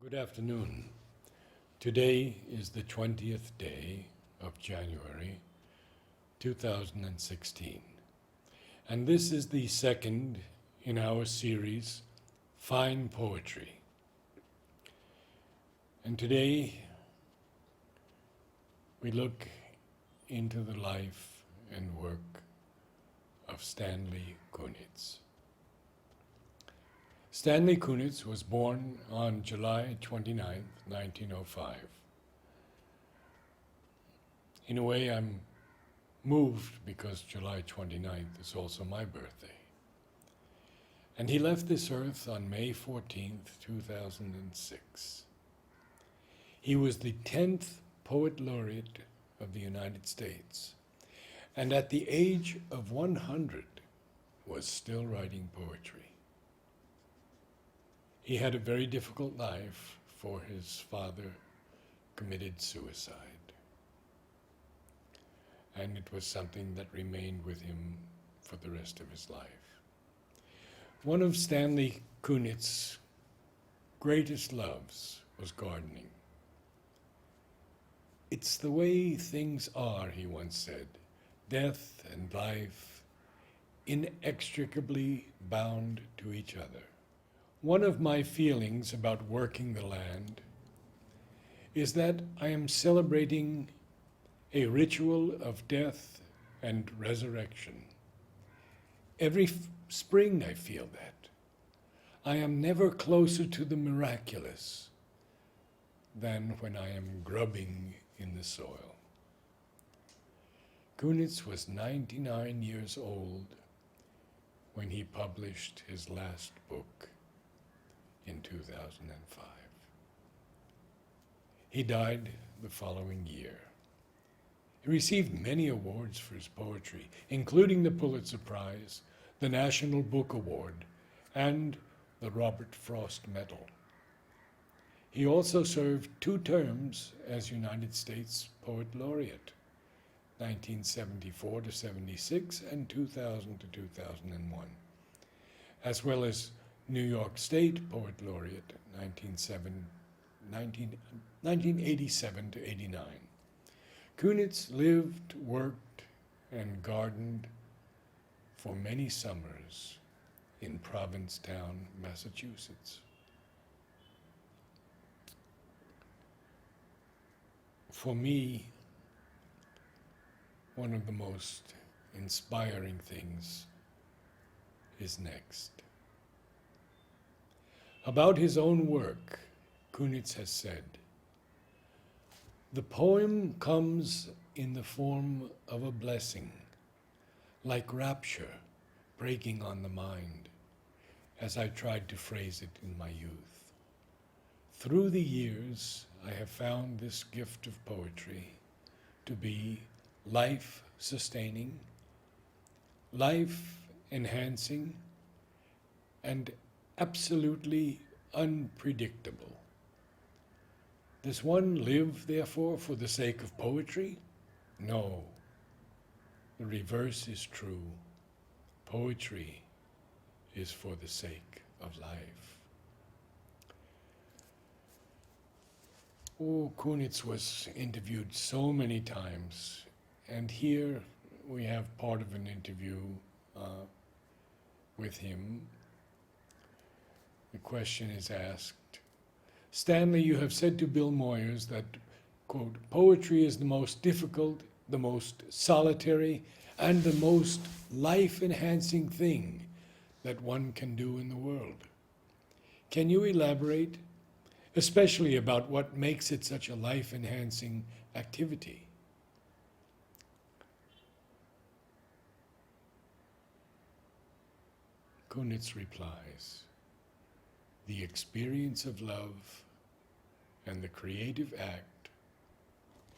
Good afternoon. Today is the 20th day of January 2016, and this is the second in our series, Fine Poetry. And today we look into the life and work of Stanley Kunitz. Stanley Kunitz was born on July 29, 1905. In a way, I'm moved because July 29th is also my birthday. And he left this earth on May 14th, 2006. He was the 10th Poet Laureate of the United States, and at the age of 100 was still writing poetry. He had a very difficult life, for his father committed suicide. And it was something that remained with him for the rest of his life. One of Stanley Kunitz's greatest loves was gardening. "It's the way things are," he once said, "death and life inextricably bound to each other." One of my feelings about working the land is that I am celebrating a ritual of death and resurrection. Every spring I feel that. I am never closer to the miraculous than when I am grubbing in the soil. Kunitz was 99 years old when he published his last book in 2005. He died the following year. He received many awards for his poetry, including the Pulitzer Prize, the National Book Award, and the Robert Frost Medal. He also served 2 terms as United States Poet Laureate, 1974 to 76 and 2000 to 2001, as well as New York State Poet Laureate, 1987 to 89. Kunitz lived, worked, and gardened for many summers in Provincetown, Massachusetts. For me, one of the most inspiring things is next. About his own work, Kunitz has said, "The poem comes in the form of a blessing, like rapture breaking on the mind, as I tried to phrase it in my youth. Through the years, I have found this gift of poetry to be life-sustaining, life-enhancing, and absolutely unpredictable. Does one live, therefore, for the sake of poetry? No. The reverse is true. Poetry is for the sake of life." Oh, Kunitz was interviewed so many times, and here we have part of an interview with him. The question is asked, "Stanley, you have said to Bill Moyers that, quote, poetry is the most difficult, the most solitary, and the most life-enhancing thing that one can do in the world. Can you elaborate, especially about what makes it such a life-enhancing activity?" Kunitz replies, "The experience of love and the creative act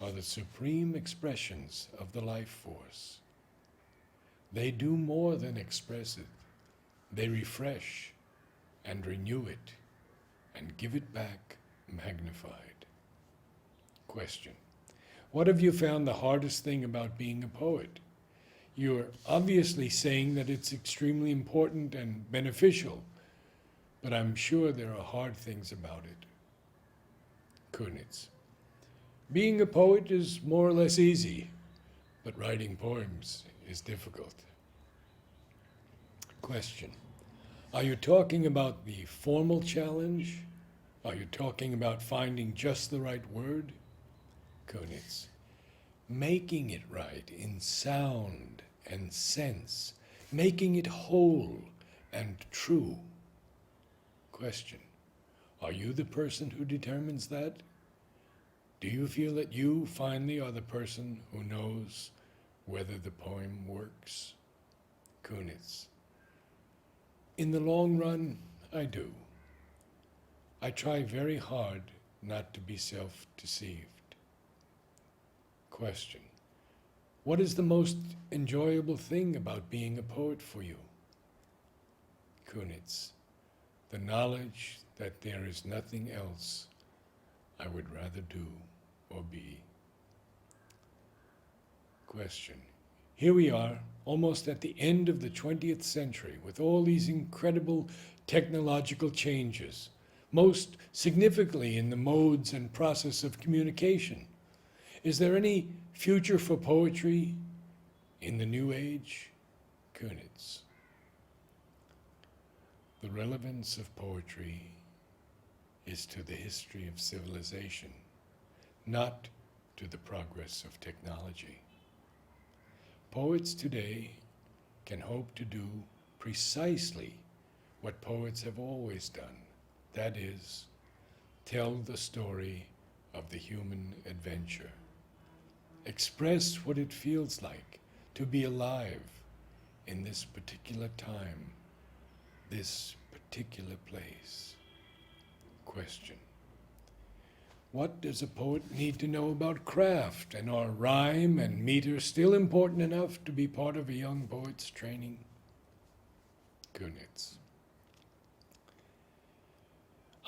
are the supreme expressions of the life force. They do more than express it. They refresh and renew it and give it back magnified." Question: What have you found the hardest thing about being a poet? You're obviously saying that it's extremely important and beneficial, but I'm sure there are hard things about it. Kunitz. Being a poet is more or less easy, but writing poems is difficult. Question. Are you talking about the formal challenge? Are you talking about finding just the right word? Kunitz. Making it right in sound and sense, making it whole and true. Question. Are you the person who determines that? Do you feel that you finally are the person who knows whether the poem works? Kunitz. In the long run, I do. I try very hard not to be self-deceived. Question. What is the most enjoyable thing about being a poet for you? Kunitz. The knowledge that there is nothing else I would rather do or be. Question. Here we are, almost at the end of the 20th century, with all these incredible technological changes, most significantly in the modes and process of communication. Is there any future for poetry in the new age? Kunitz. The relevance of poetry is to the history of civilization, not to the progress of technology. Poets today can hope to do precisely what poets have always done, that is, tell the story of the human adventure. Express what it feels like to be alive in this particular time, this particular place. Question. What does a poet need to know about craft, and are rhyme and meter still important enough to be part of a young poet's training? Kunitz.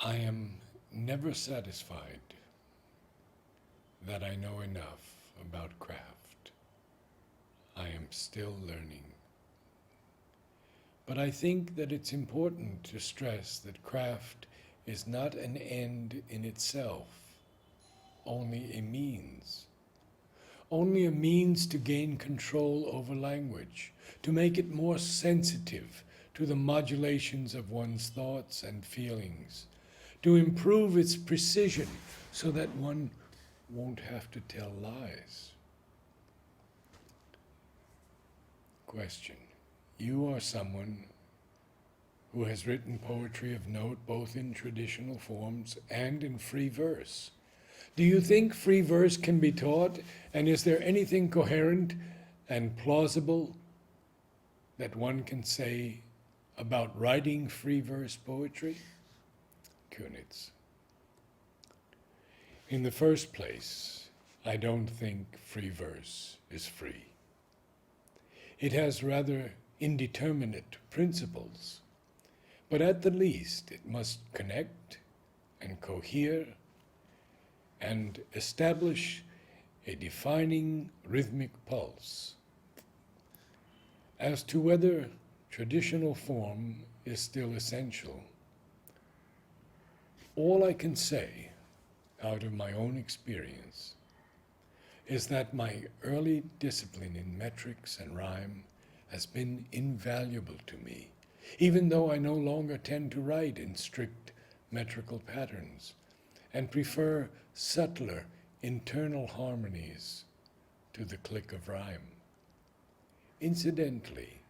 I am never satisfied that I know enough about craft. I am still learning. But I think that it's important to stress that craft is not an end in itself, only a means. Only a means to gain control over language, to make it more sensitive to the modulations of one's thoughts and feelings, to improve its precision so that one won't have to tell lies. Question. You are someone who has written poetry of note both in traditional forms and in free verse. Do you think free verse can be taught, and is there anything coherent and plausible that one can say about writing free verse poetry? Kunitz. In the first place, I don't think free verse is free. It has rather indeterminate principles, but at the least it must connect and cohere and establish a defining rhythmic pulse. As to whether traditional form is still essential, all I can say out of my own experience is that my early discipline in metrics and rhyme has been invaluable to me, even though I no longer tend to write in strict metrical patterns and prefer subtler internal harmonies to the click of rhyme. Incidentally,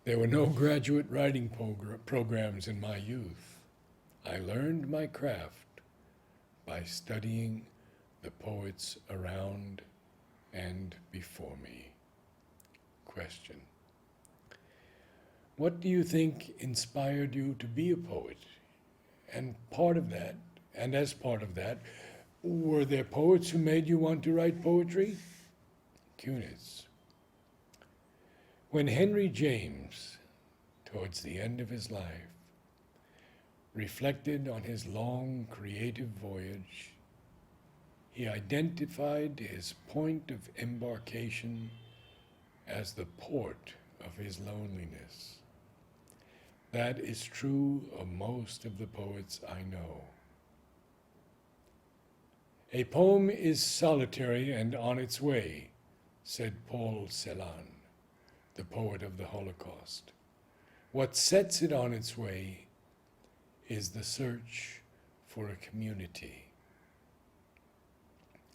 there were no graduate writing programs in my youth. I learned my craft by studying the poets around and before me. Question. What do you think inspired you to be a poet? And as part of that, were there poets who made you want to write poetry? Kunitz. When Henry James, towards the end of his life, reflected on his long creative voyage, he identified his point of embarkation as the port of his loneliness. That is true of most of the poets I know. A poem is solitary and on its way, said Paul Celan, the poet of the Holocaust. What sets it on its way is the search for a community.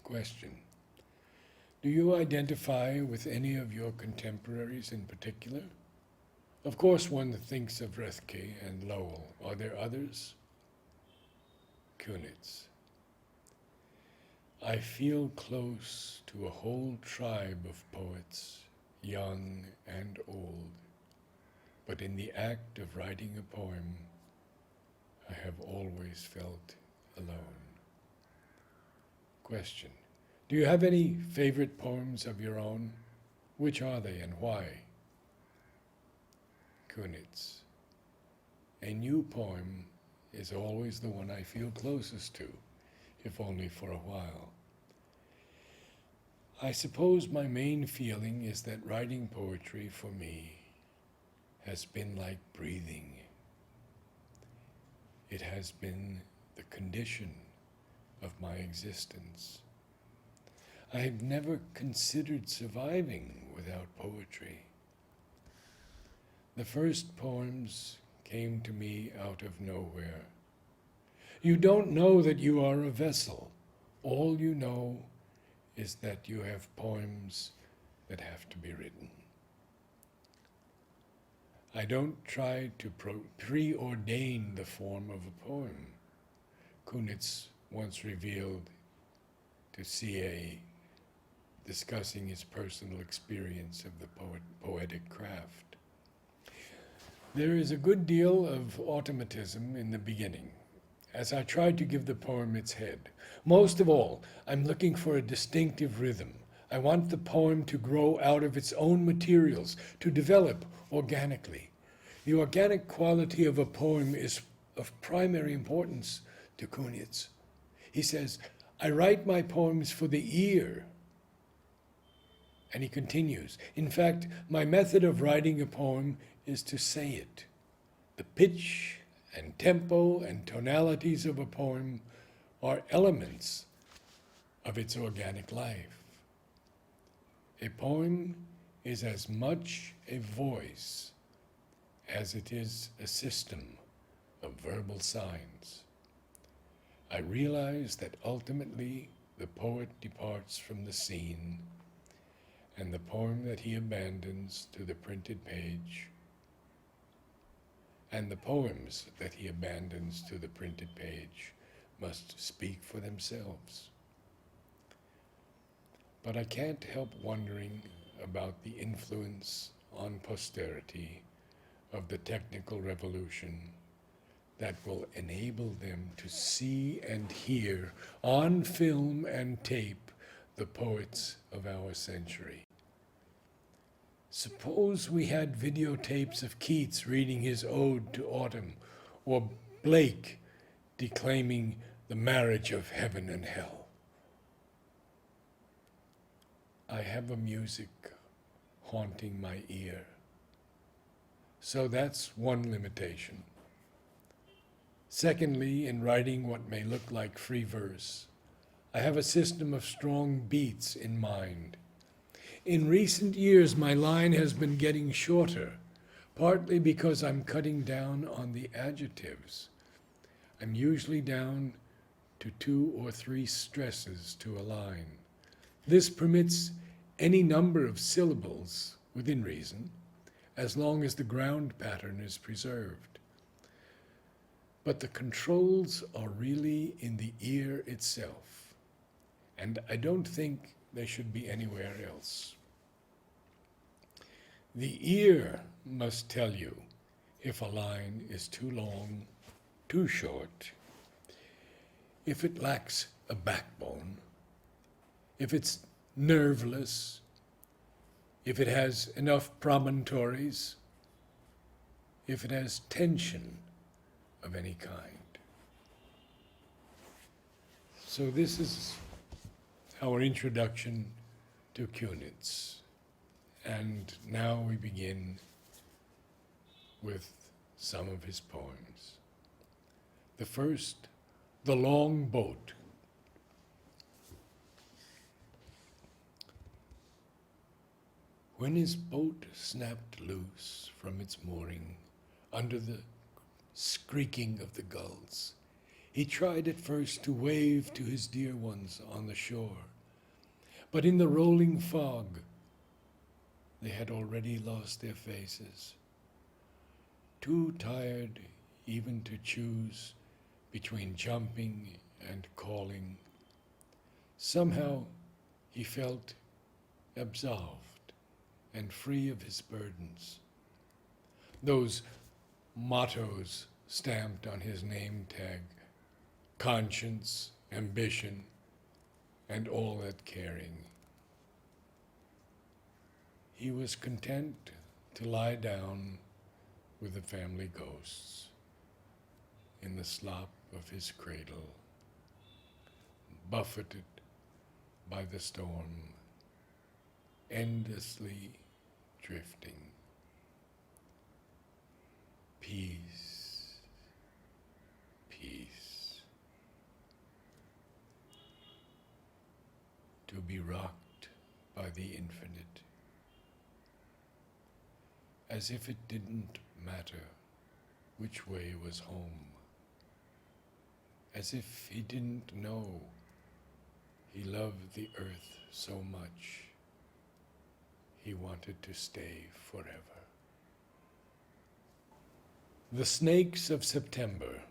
Question: do you identify with any of your contemporaries in particular? Of course one thinks of Rethke and Lowell. Are there others? Kunitz: I feel close to a whole tribe of poets, young and old, but in the act of writing a poem, I have always felt alone. Question: do you have any favorite poems of your own? Which are they and why? Kunitz: a new poem is always the one I feel closest to, if only for a while. I suppose my main feeling is that writing poetry for me has been like breathing. It has been the condition of my existence. I have never considered surviving without poetry. The first poems came to me out of nowhere. You don't know that you are a vessel. All you know is that you have poems that have to be written. I don't try to preordain the form of a poem. Kunitz once revealed to C.A., discussing his personal experience of the poetic craft. There is a good deal of automatism in the beginning, as I tried to give the poem its head. Most of all, I'm looking for a distinctive rhythm. I want the poem to grow out of its own materials, to develop organically. The organic quality of a poem is of primary importance to Kunitz. He says, I write my poems for the ear. And he continues, in fact, my method of writing a poem is to say it. The pitch and tempo and tonalities of a poem are elements of its organic life. A poem is as much a voice as it is a system of verbal signs. I realize that ultimately the poet departs from the scene, and the poem that he abandons to the printed page, and the poems that he abandons to the printed page must speak for themselves. But I can't help wondering about the influence on posterity of the technical revolution that will enable them to see and hear on film and tape the poets of our century. Suppose we had videotapes of Keats reading his Ode to Autumn, or Blake declaiming the marriage of heaven and hell. I have a music haunting my ear. So that's one limitation. Secondly, in writing what may look like free verse, I have a system of strong beats in mind. In recent years, my line has been getting shorter, partly because I'm cutting down on the adjectives. I'm usually down to 2 or 3 stresses to a line. This permits any number of syllables, within reason, as long as the ground pattern is preserved. But the controls are really in the ear itself, and I don't think they should be anywhere else. The ear must tell you if a line is too long, too short, if it lacks a backbone, if it's nerveless, if it has enough promontories, if it has tension of any kind. So this is our introduction to Kunitz. And now we begin with some of his poems. The first, The Longboat. When his boat snapped loose from its mooring under the skrieking of the gulls, he tried at first to wave to his dear ones on the shore, but in the rolling fog they had already lost their faces, too tired even to choose between jumping and calling. Somehow he felt absolved and free of his burdens. Those mottos stamped on his name tag, conscience, ambition, and all that caring. He was content to lie down with the family ghosts in the slop of his cradle, buffeted by the storm, endlessly drifting. Peace, peace. To be rocked by the infinite, as if it didn't matter which way was home, as if he didn't know he loved the earth so much he wanted to stay forever. The snakes of September,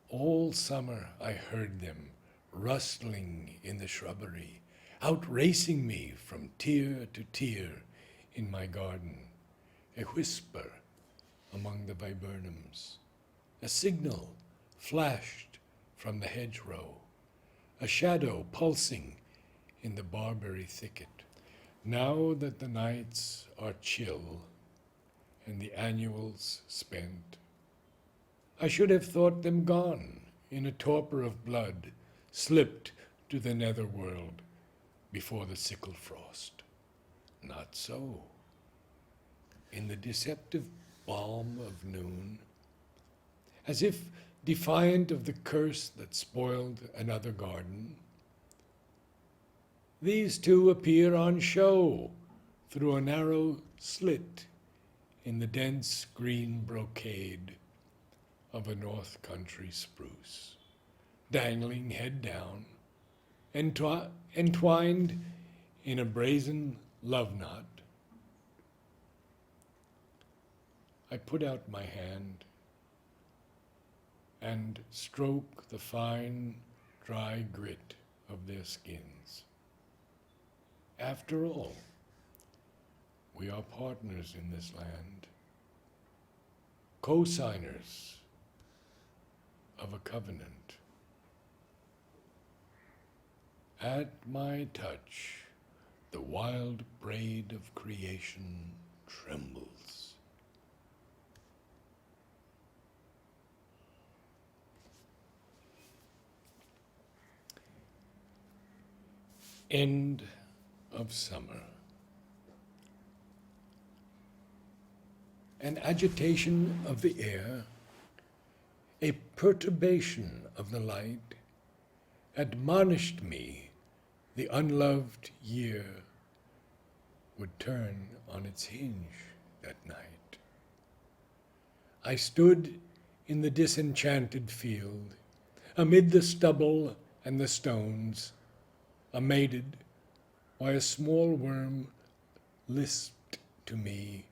all summer I heard them rustling in the shrubbery, outracing me from tier to tier in my garden, a whisper among the viburnums. A signal flashed from the hedgerow, a shadow pulsing in the barberry thicket. Now that the nights are chill and the annuals spent, I should have thought them gone in a torpor of blood, slipped to the nether world before the sickle frost. Not so. In the deceptive balm of noon, as if defiant of the curse that spoiled another garden, these two appear on show through a narrow slit in the dense green brocade of a North Country spruce, dangling head down, entwined in a brazen love knot. I put out my hand and stroke the fine, dry grit of their skins. After all, we are partners in this land, co-signers of a covenant. At my touch, the wild braid of creation trembles. End of summer. An agitation of the air, a perturbation of the light, admonished me the unloved year would turn on its hinge that night. I stood in the disenchanted field, amid the stubble and the stones, amated why a small worm lisped to me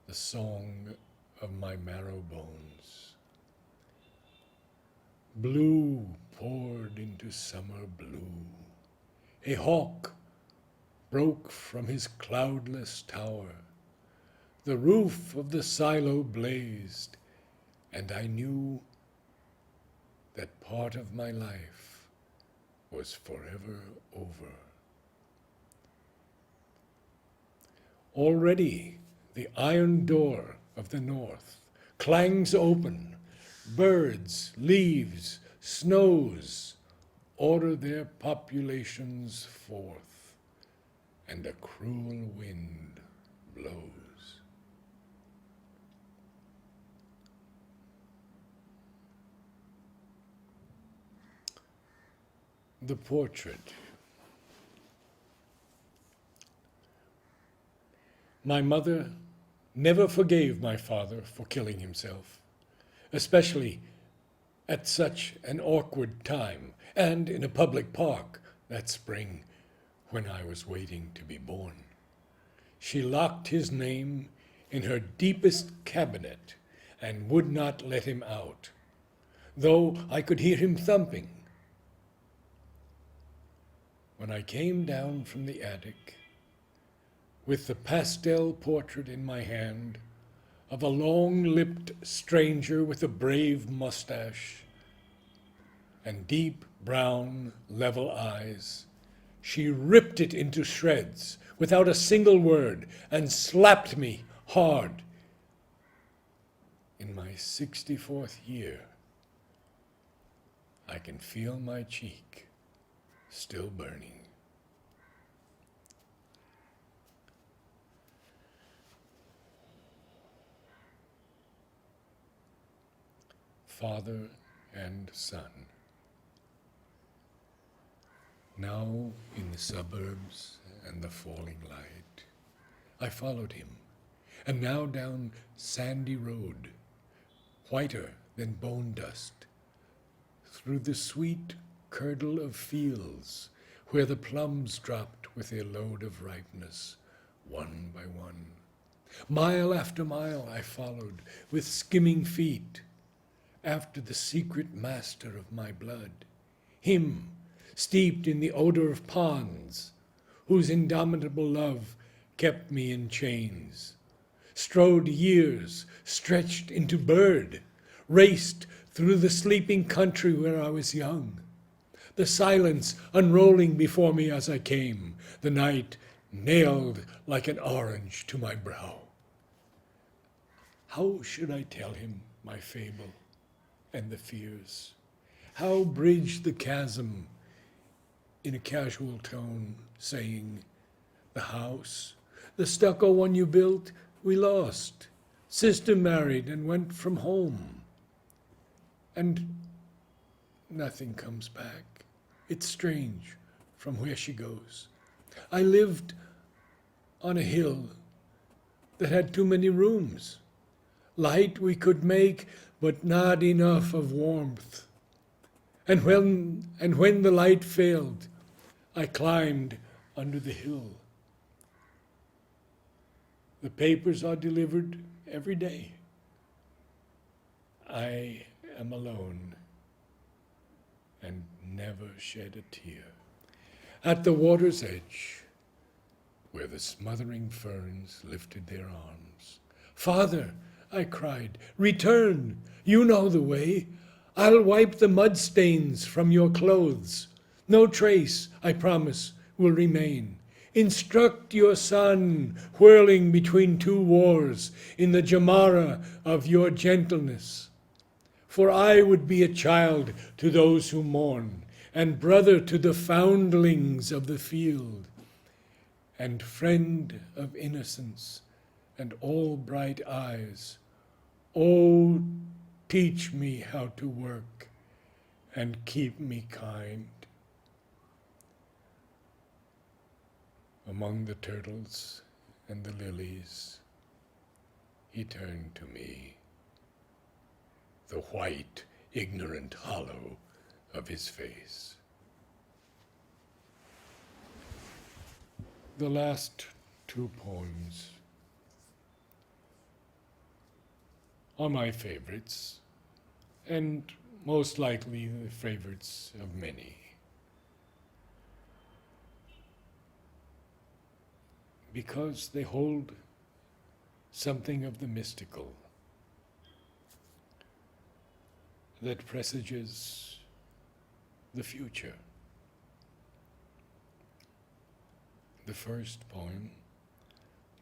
the song of my marrow bones. Blue poured into summer blue. A hawk broke from his cloudless tower. The roof of the silo blazed, and I knew that part of my life was forever over. Already the iron door of the north clangs open. Birds, leaves, snows order their populations forth, and a cruel wind blows. The portrait. My mother never forgave my father for killing himself, especially at such an awkward time and in a public park that spring when I was waiting to be born. She locked his name in her deepest cabinet and would not let him out, though I could hear him thumping. When I came down from the attic, with the pastel portrait in my hand of a long-lipped stranger with a brave mustache and deep brown level eyes, she ripped it into shreds without a single word and slapped me hard. In my 64th year, I can feel my cheek still burning. Father and son. Now in the suburbs and the falling light, I followed him, and now down sandy road, whiter than bone dust, through the sweet curdle of fields where the plums dropped with their load of ripeness, one by one. Mile after mile I followed with skimming feet, after the secret master of my blood, him steeped in the odor of ponds, whose indomitable love kept me in chains, strode years stretched into bird, raced through the sleeping country where I was young, the silence unrolling before me as I came, the night nailed like an orange to my brow. How should I tell him my fable and the fears? How bridge the chasm in a casual tone, saying, the house, the stucco one you built, we lost. Sister married and went from home. And nothing comes back. It's strange from where she goes. I lived on a hill that had too many rooms. Light we could make, but not enough of warmth. And when the light failed, I climbed under the hill. The papers are delivered every day. I am alone and never shed a tear. At the water's edge, where the smothering ferns lifted their arms, Father, I cried, return, you know the way. I'll wipe the mud stains from your clothes. No trace, I promise, will remain. Instruct your son, whirling between two wars, in the Jamara of your gentleness. For I would be a child to those who mourn, and brother to the foundlings of the field, and friend of innocence and all bright eyes. Oh, teach me how to work and keep me kind. Among the turtles and the lilies, he turned to me, the white, ignorant hollow of his face. The last two poems are my favorites, and most likely the favorites of many. Because they hold something of the mystical that presages the future. The first poem,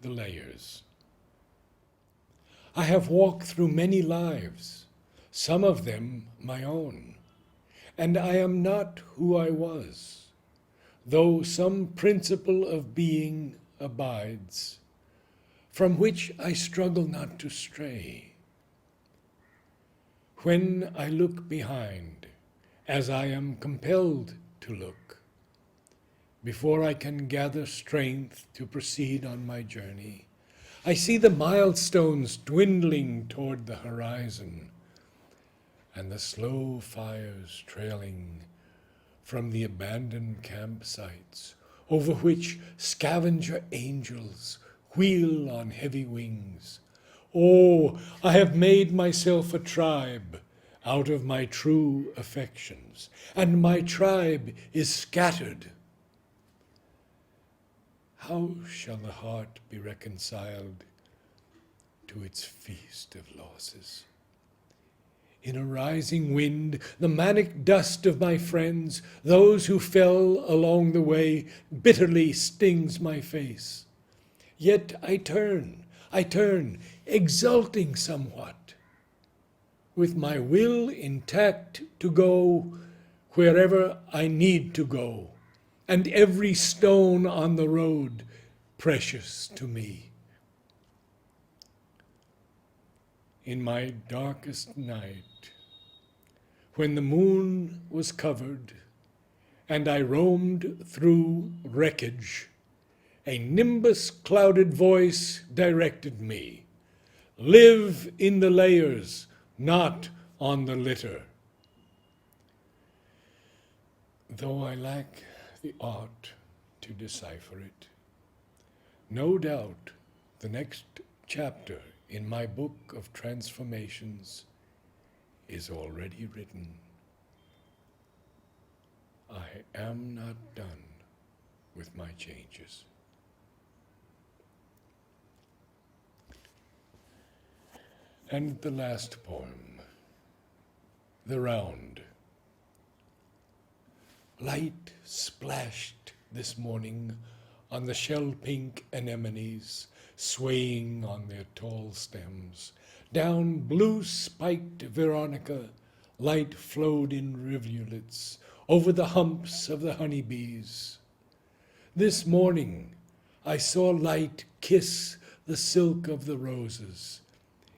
The Layers. I have walked through many lives, some of them my own, and I am not who I was, though some principle of being abides, from which I struggle not to stray. When I look behind, as I am compelled to look, before I can gather strength to proceed on my journey, I see the milestones dwindling toward the horizon, and the slow fires trailing from the abandoned campsites over which scavenger angels wheel on heavy wings. Oh, I have made myself a tribe out of my true affections, and my tribe is scattered. How shall the heart be reconciled to its feast of losses? In a rising wind, the manic dust of my friends, those who fell along the way, bitterly stings my face. Yet I turn, exulting somewhat, with my will intact to go wherever I need to go, and every stone on the road precious to me. In my darkest night, when the moon was covered and I roamed through wreckage, a nimbus-clouded voice directed me. Live in the layers, not on the litter. Though I lack the art to decipher it, no doubt the next chapter in my book of transformations is already written. I am not done with my changes. And the last poem, The Round. Light splashed this morning on the shell-pink anemones swaying on their tall stems. Down blue-spiked Veronica, light flowed in rivulets over the humps of the honeybees. This morning I saw light kiss the silk of the roses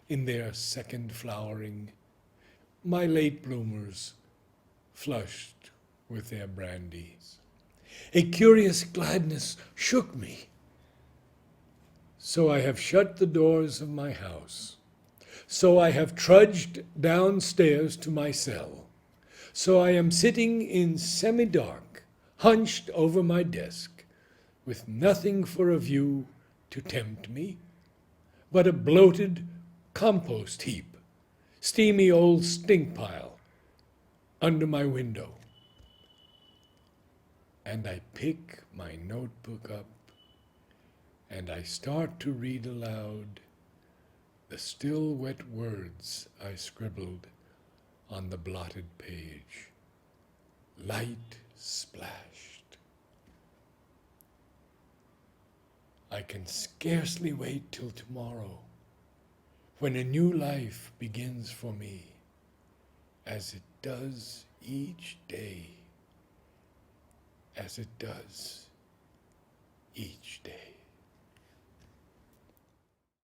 in their second flowering, my late bloomers flushed with their brandies. A curious gladness shook me. So I have shut the doors of my house. So I have trudged downstairs to my cell. So I am sitting in semi-dark, hunched over my desk, with nothing for a view to tempt me, but a bloated compost heap, steamy old stink pile under my window. And I pick my notebook up and I start to read aloud the still wet words I scribbled on the blotted page. Light splashed. I can scarcely wait till tomorrow, when a new life begins for me, as it does each day, as it does each day.